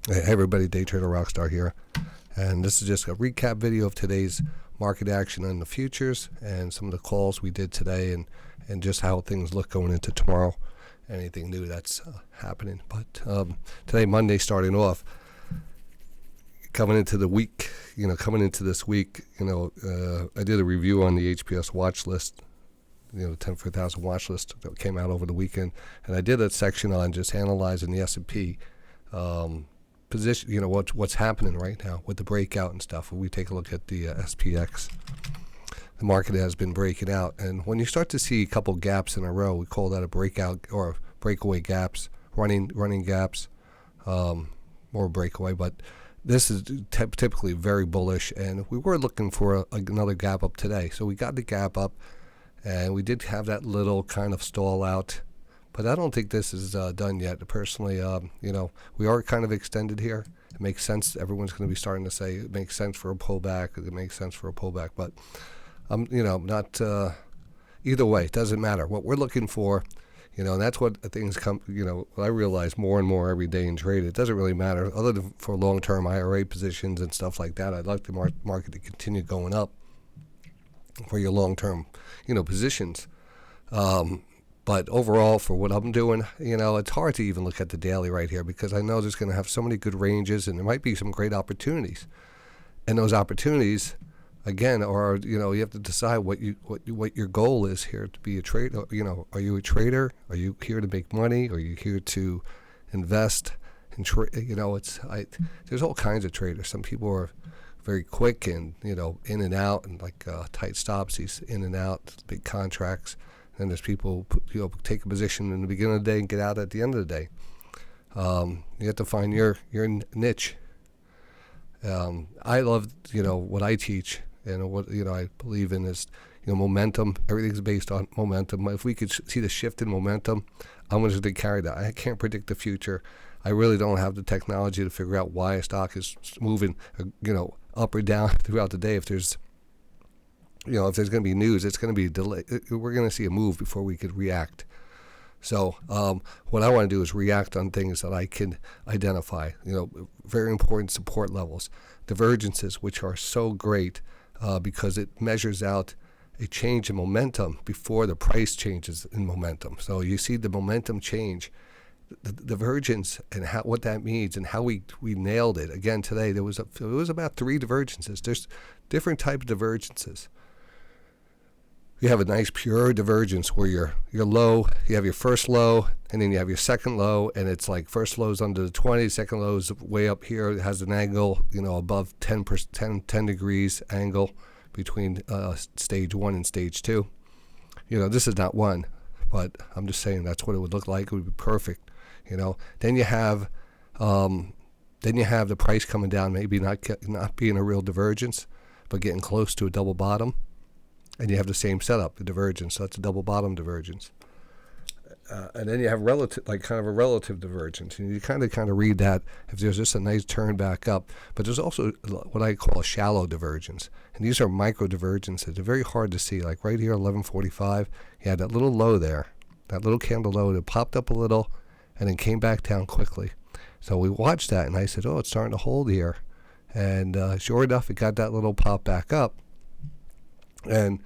Hey everybody, DayTraderRockStar here, and this is just a recap video of today's market action on the futures and some of the calls we did today, and just how things look going into tomorrow. Anything new that's happening. But today, Monday, starting off, coming into the week, coming into this week, I did a review on the HPS watch list, the 10 for 1,000 watch list that came out over the weekend, and I did a section on just analyzing the S&P. Position, what's happening right now with the breakout and stuff. When we take a look at the SPX, the market has been breaking out, and when you start to see a couple gaps in a row, we call that a breakout or breakaway gaps, running gaps, more breakaway. But this is typically very bullish, and we were looking for another gap up today. So we got the gap up, and we did have that little kind of stall out. But I don't think this is done yet. Personally, we are kind of extended here. It makes sense. Everyone's going to be starting to say it makes sense for a pullback. It makes sense for a pullback. But, not either way. It doesn't matter. What we're looking for, and that's what things come, I realize more and more every day in trade. It doesn't really matter other than for long-term IRA positions and stuff like that. I'd like the market to continue going up for your long-term, positions. But overall, for what I'm doing, it's hard to even look at the daily right here because I know there's going to have so many good ranges and there might be some great opportunities. And those opportunities, again, are, you have to decide what your goal is here to be a trader. Are you a trader? Are you here to make money? Are you here to invest? And there's all kinds of traders. Some people are very quick and, in and out and like tight stops, these in and out, big contracts. And there's people who take a position in the beginning of the day and get out at the end of the day. You have to find your niche. I love what I teach and what I believe in is momentum. Everything's based on momentum. If we could see the shift in momentum, I'm going to carry that. I can't predict the future. I really don't have the technology to figure out why a stock is moving up or down throughout the day. If there's if there's going to be news, it's going to be delayed. We're going to see a move before we could react. So what I want to do is react on things that I can identify, very important support levels, divergences, which are so great because it measures out a change in momentum before the price changes in momentum. So you see the momentum change, the divergence, and what that means and how we nailed it. Again, today it was about 3 divergences. There's different types of divergences. You have a nice pure divergence where you're low, you have your first low, and then you have your second low, and it's like first low is under the 20, second low is way up here. It has an angle, above 10 degrees angle between stage 1 and stage 2. This is not one, but I'm just saying that's what it would look like. It would be perfect. Then you have the price coming down, maybe not being a real divergence, but getting close to a double bottom. And you have the same setup, the divergence. So that's a double bottom divergence. And then you have kind of a relative divergence. And you kind of read that if there's just a nice turn back up. But there's also what I call a shallow divergence. And these are micro divergences. They're very hard to see. Like right here, 1145, you had that little low there, that little candle low that popped up a little and then came back down quickly. So we watched that and I said, oh, it's starting to hold here. And sure enough, it got that little pop back up. And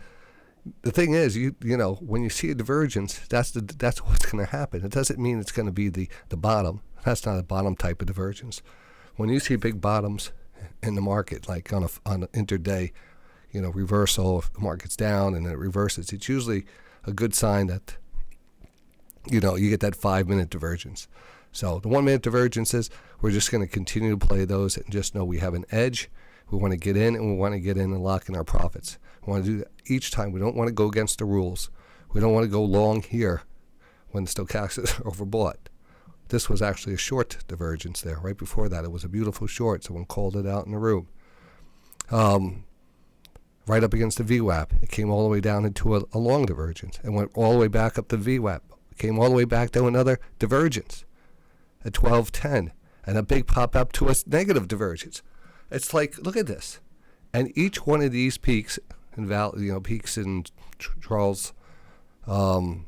the thing is, when you see a divergence, that's what's going to happen. It doesn't mean it's going to be the bottom. That's not a bottom type of divergence. When you see big bottoms in the market, like on an intraday, reversal, if the market's down and then it reverses, it's usually a good sign that, you get that 5-minute divergence. So the 1-minute divergences, we're just going to continue to play those and just know we have an edge. We want to get in, and we want to get in and lock in our profits. We want to do that each time. We don't want to go against the rules. We don't want to go long here when the stochastics is overbought. This was actually a short divergence there. Right before that, it was a beautiful short. Someone called it out in the room. Right up against the VWAP. It came all the way down into a long divergence and went all the way back up the VWAP. It came all the way back to another divergence at 1210 and a big pop up to a negative divergence. It's like, look at this. And each one of these peaks and peaks and troughs are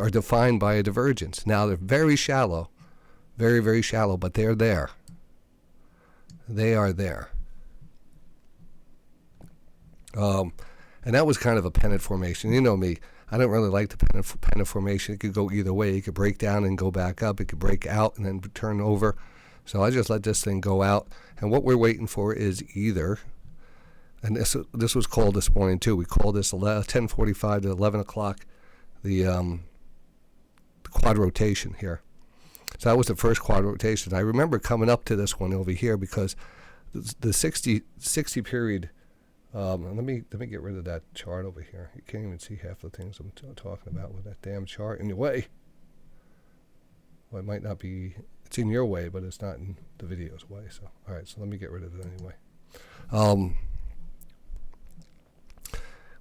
defined by a divergence. Now they're very shallow, very, very shallow, but they're there. they are there. And that was kind of a pennant formation. You know me, I don't really like the pennant formation. It could go either way. It could break down and go back up. It could break out and then turn over. So I just let this thing go out. And what we're waiting for is either, and this was called this morning too. We called this 10:45 to 11 o'clock, the quad rotation here. So that was the first quad rotation. I remember coming up to this one over here because the 60 period. Let me get rid of that chart over here. You can't even see half the things I'm talking about with that damn chart in your way. Well, it might not be. It's in your way, but it's not in the video's way. So, all right. So let me get rid of it anyway.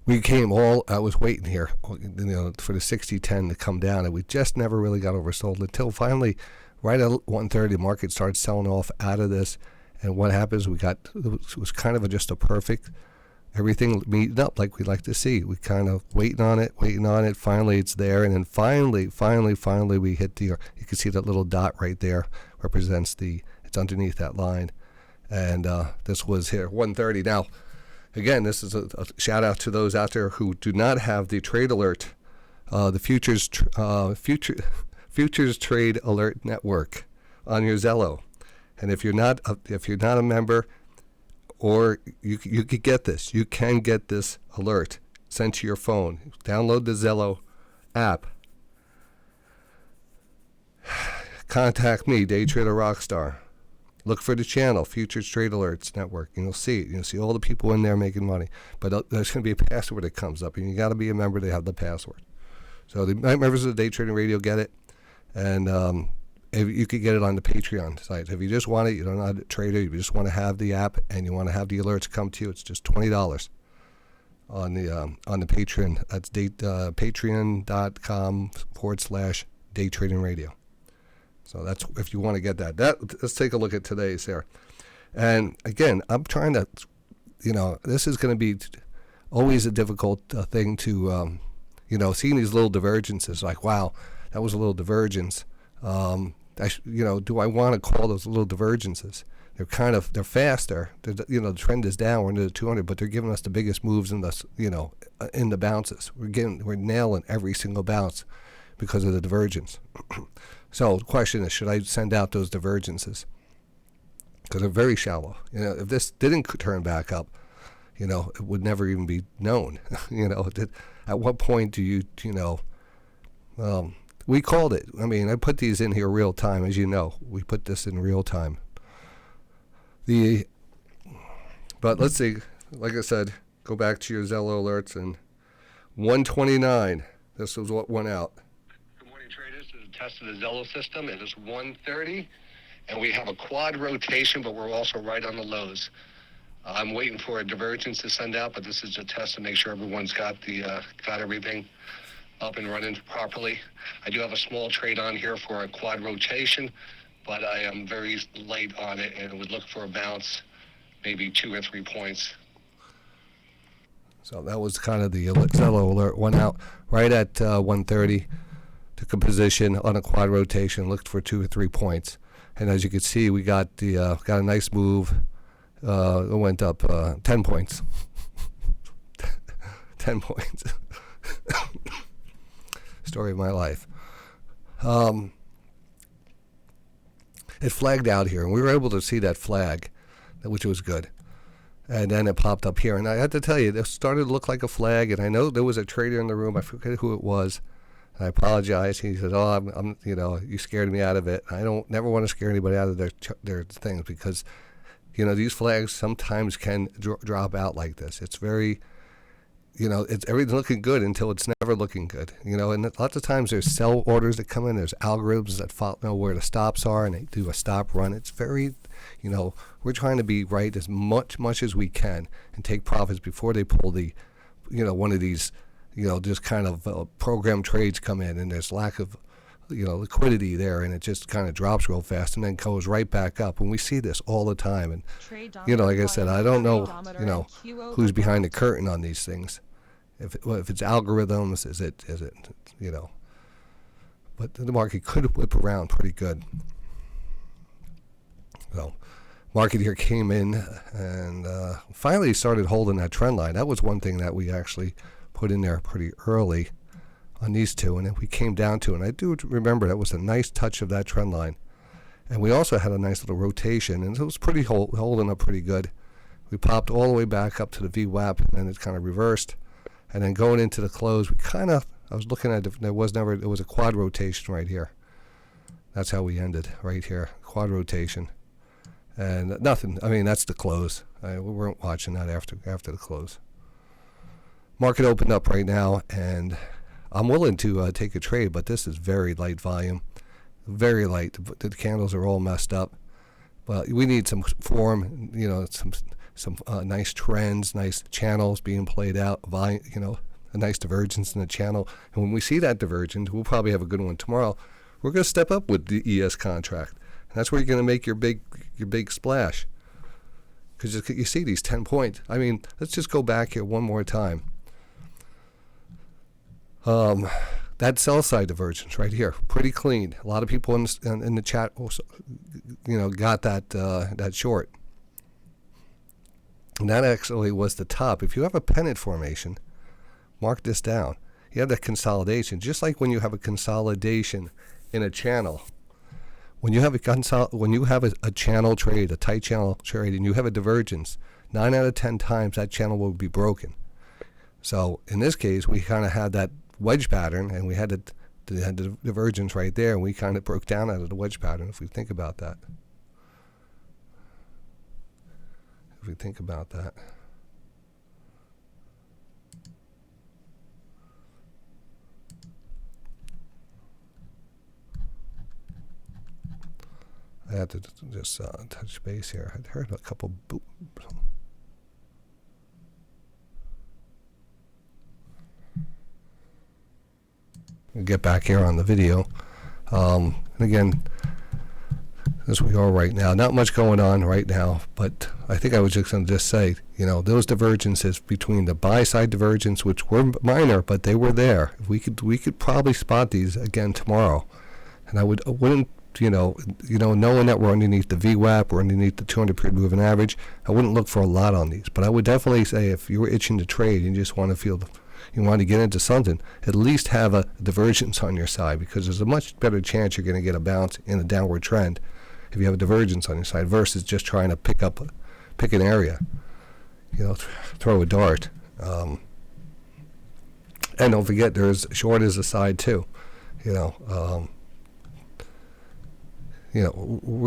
We came all. I was waiting here, for the 60-10 to come down, and we just never really got oversold until finally, right at 1:30, the market started selling off out of this. And what happens? It was kind of just a perfect. Everything meeting up like we like to see. We kind of waiting on it. Finally, it's there, and then finally, we hit the. You can see that little dot right there represents it's underneath that line, and this was here 1:30. Now, again, this is a shout out to those out there who do not have the trade alert, the futures trade alert network on your Zello, and if you're not a member. Or you could get this. You can get this alert sent to your phone. Download the Zello app. Contact me, DayTraderRockStar. Look for the channel, Futures Trade Alerts Network, and you'll see it. You'll see all the people in there making money. But there's going to be a password that comes up, and you got to be a member to have the password. So the members of the Day Trading Radio get it, and you could get it on the Patreon site. If you just want it, you don't know how to trade it, you just want to have the app and you want to have the alerts come to you, it's just $20 on the Patreon. That's patreon.com/Day Trading Radio. So that's if you want to get that. Let's take a look at today's here. And again, I'm trying to, this is going to be always a difficult thing to, seeing these little divergences. Like, wow, that was a little divergence. Do I want to call those little divergences? They're faster. The trend is down. We're into the 200, but they're giving us the biggest moves in in the bounces. We're nailing every single bounce because of the divergence. So the question is, should I send out those divergences? Because they're very shallow. If this didn't turn back up, it would never even be known. At what point do you, we called it. I mean, I put these in here real time, as you know. We put this in real time. But let's see. Like I said, go back to your Zello alerts, and 129. This was what went out. Good morning, traders. This is a test of the Zello system. It is 1:30, and we have a quad rotation, but we're also right on the lows. I'm waiting for a divergence to send out, but this is a test to make sure everyone's got everything up and running properly. I do have a small trade on here for a quad rotation, but I am very late on it and would look for a bounce, maybe 2 or 3 points. So that was kind of the Zello alert. Went out right at 1:30, took a position on a quad rotation, looked for 2 or 3 points, and as you can see, we got a nice move. It went up 10 points. 10 points. Story of my life. It flagged out here, and we were able to see that flag, which was good. And then it popped up here, and I had to tell you, it started to look like a flag. And I know there was a trader in the room. I forget who it was. And I apologize. He said, "Oh, I'm you scared me out of it." I never want to scare anybody out of their things because, these flags sometimes can drop out like this. It's very. It's everything's looking good until it's never looking good. And lots of times there's sell orders that come in. There's algorithms that know where the stops are, and they do a stop run. It's very, we're trying to be right as much as we can and take profits before they pull the, one of these, just kind of program trades come in, and there's lack of, liquidity there, and it just kind of drops real fast and then goes right back up. And we see this all the time. And, like I said, I don't know, who's behind the curtain on these things. If it's algorithms, is it, but the market could whip around pretty good. So, Market here came in and finally started holding that trend line. That was one thing that we actually put in there pretty early on these two, and then we came down to, and I do remember that was a nice touch of that trend line. And we also had a nice little rotation, and it was pretty holding up pretty good. We popped all the way back up to the VWAP, and then it kind of reversed. And then going into the close, I was looking at it, there was a quad rotation right here. That's how we ended, right here, quad rotation. And nothing, I mean, that's the close. We weren't watching that after the close. Market opened up right now, and I'm willing to take a trade, but this is very light volume. Very light. The candles are all messed up. But we need some form, some nice trends, nice channels being played out, volume, a nice divergence in the channel. And when we see that divergence, we'll probably have a good one tomorrow. We're going to step up with the ES contract. And that's where you're going to make your big splash. Because you see these 10 points. I mean, let's just go back here one more time. That sell side divergence right here, pretty clean. A lot of people in the chat also, got that short. And that actually was the top. If you have a pennant formation, mark this down. You have that consolidation, just like when you have a consolidation in a channel. When you have a channel trade, a tight channel trade, and you have a divergence, 9 out of 10 times that channel will be broken. So in this case, we kind of had that wedge pattern, and we had the divergence right there, and we kind of broke down out of the wedge pattern. If we think about that, I had to just touch base here. I'd heard a couple boop. Get back here on the video. And again, as we are right now, not much going on right now, but I think I was just going to say, those divergences between the buy side divergence, which were minor, but they were there. We could probably spot these again tomorrow. And I wouldn't, knowing that we're underneath the VWAP, we're underneath the 200-period moving average, I wouldn't look for a lot on these. But I would definitely say if you were itching to trade and you just want to you want to get into something, at least have a divergence on your side, because there's a much better chance you're going to get a bounce in a downward trend if you have a divergence on your side versus just trying to pick an area, throw a dart. And don't forget, there's short as a side too. We're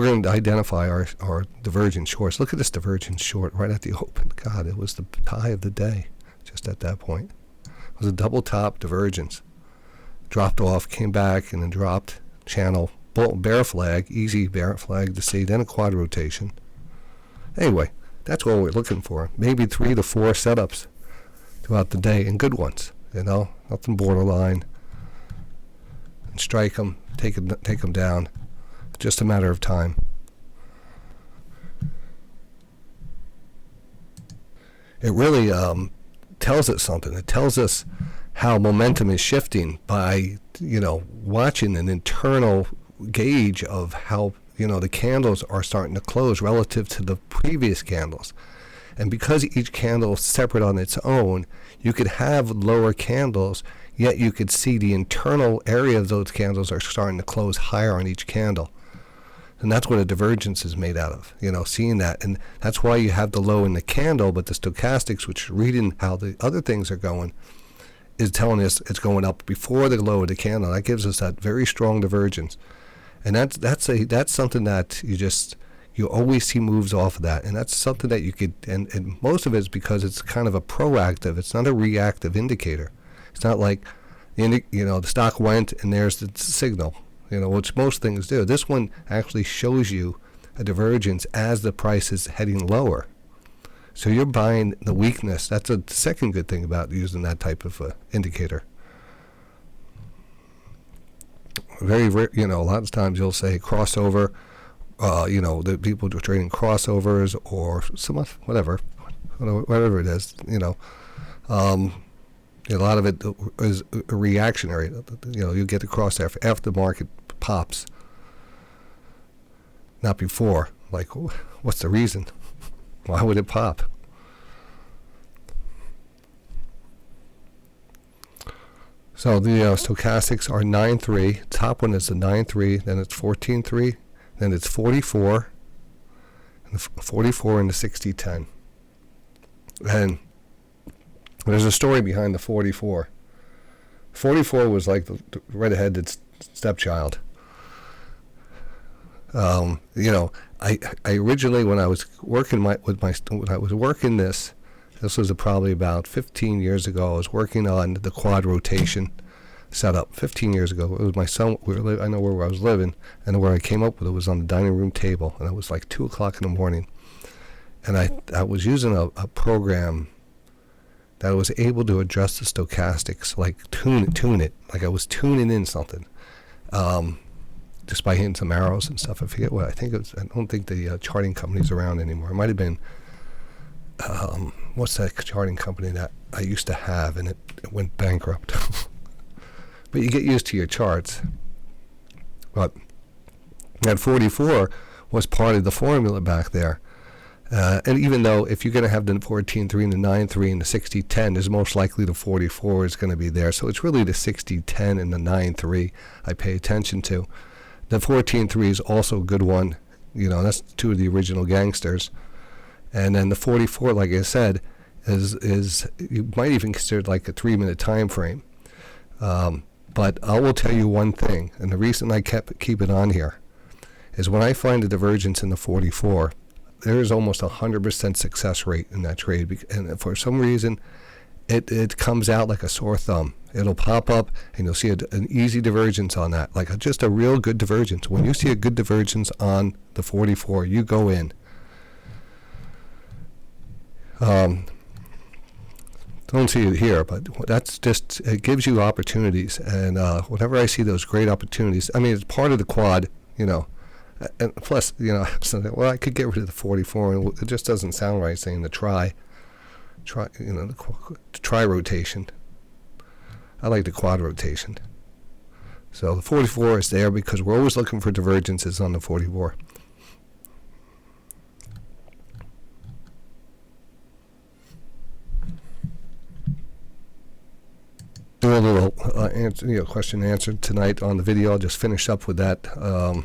going to identify our divergence shorts. Look at this divergence short right at the open. God, it was the high of the day just at that point. It was a double top divergence. Dropped off, came back, and then dropped. Channel, bear flag, easy bear flag to see, then a quad rotation. Anyway, that's what we're looking for. Maybe 3 to 4 setups throughout the day, and good ones. Nothing borderline. And strike them, take them down. Just a matter of time. It really tells us something. It tells us how momentum is shifting by, watching an internal gauge of how, the candles are starting to close relative to the previous candles. And because each candle is separate on its own, you could have lower candles, yet you could see the internal area of those candles are starting to close higher on each candle. And that's what a divergence is made out of, seeing that. And that's why you have the low in the candle, but the stochastics, which is reading how the other things are going, is telling us it's going up before the low of the candle. That gives us that very strong divergence. And that's something that you always see moves off of that. And that's something that you could, and most of it is because it's kind of a proactive, it's not a reactive indicator. It's not like, the stock went and there's the signal. Which most things do. This one actually shows you a divergence as the price is heading lower. So you're buying the weakness. That's a second good thing about using that type of indicator. Very, a lot of times you'll say crossover. The people are trading crossovers or whatever it is. A lot of it is reactionary. You get the cross after the market pops, not before. Like, what's the reason? Why would it pop? So the stochastics are 9.3. Top one is the 9.3, then it's 14.3, then it's 44, and the 44 and the 60.10. And there's a story behind the 44. 44 was like the red-headed stepchild. I originally, when I was working when I was working this was probably about 15 years ago. I was working on the quad rotation setup. 15 years ago, it was my son. I know where I was living, and where I came up with it was on the dining room table, and it was like 2 o'clock in the morning. And I was using a program that was able to adjust the stochastics, like tune it, like I was tuning in something. Just by hitting some arrows and stuff. I forget what. I don't think the charting company's around anymore. It might have been, what's that charting company that I used to have, and it went bankrupt. But you get used to your charts. But that 44 was part of the formula back there. And even though if you're going to have the 14.3 and the 9.3 and the 60.10, there's most likely the 44 is going to be there. So it's really the 60.10 and the 9.3 I pay attention to. The 14.3 is also a good one. That's two of the original gangsters. And then the 44, like I said, is you might even consider it like a 3-minute time frame. But I will tell you one thing, and the reason I keep it on here is when I find a divergence in the 44, there is almost 100% success rate in that trade. And for some reason, it comes out like a sore thumb. It'll pop up, and you'll see an easy divergence on that, like just a real good divergence. When you see a good divergence on the 44, you go in. Don't see it here, but that's just, it gives you opportunities. And whenever I see those great opportunities, I mean, it's part of the quad, and plus, well, I could get rid of the 44, and it just doesn't sound right saying the try, the try rotation. I like the quad rotation. So the 44 is there because we're always looking for divergences on the 44. Do a little question and answer tonight on the video. I'll just finish up with that. And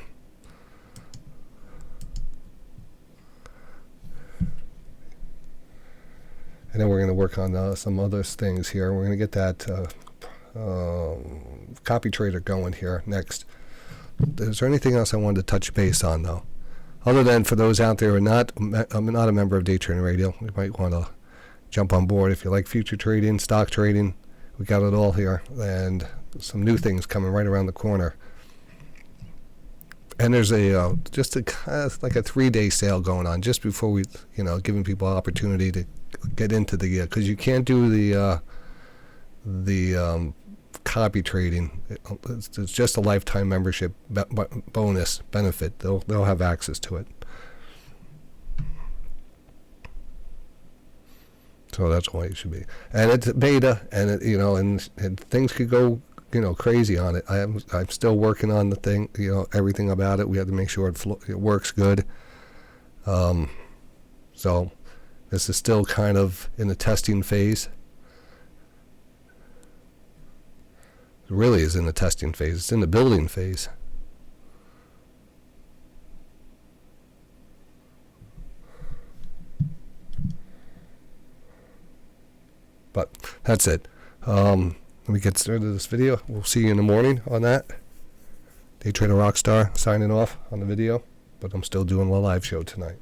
then we're going to work on some other things here. We're going to get that copy trader going here next. Is there anything else I wanted to touch base on, though? Other than for those out there who I'm not a member of Day Trading Radio, you might want to jump on board if you like future trading, stock trading. We got it all here, and some new things coming right around the corner. And there's like a 3-day sale going on just before we, giving people opportunity to get into the, because you can't do the copy trading. It's just a lifetime membership bonus benefit. They'll have access to it. So that's why it should be. And it's beta, and and things could go, crazy on it. I'm still working on the thing, everything about it. We have to make sure it works good. So this is still kind of in the testing phase. It really is in the testing phase. It's in the building phase. But that's it. Let me get started this video. We'll see you in the morning on that. DayTraderRockStar signing off on the video, but I'm still doing a live show tonight.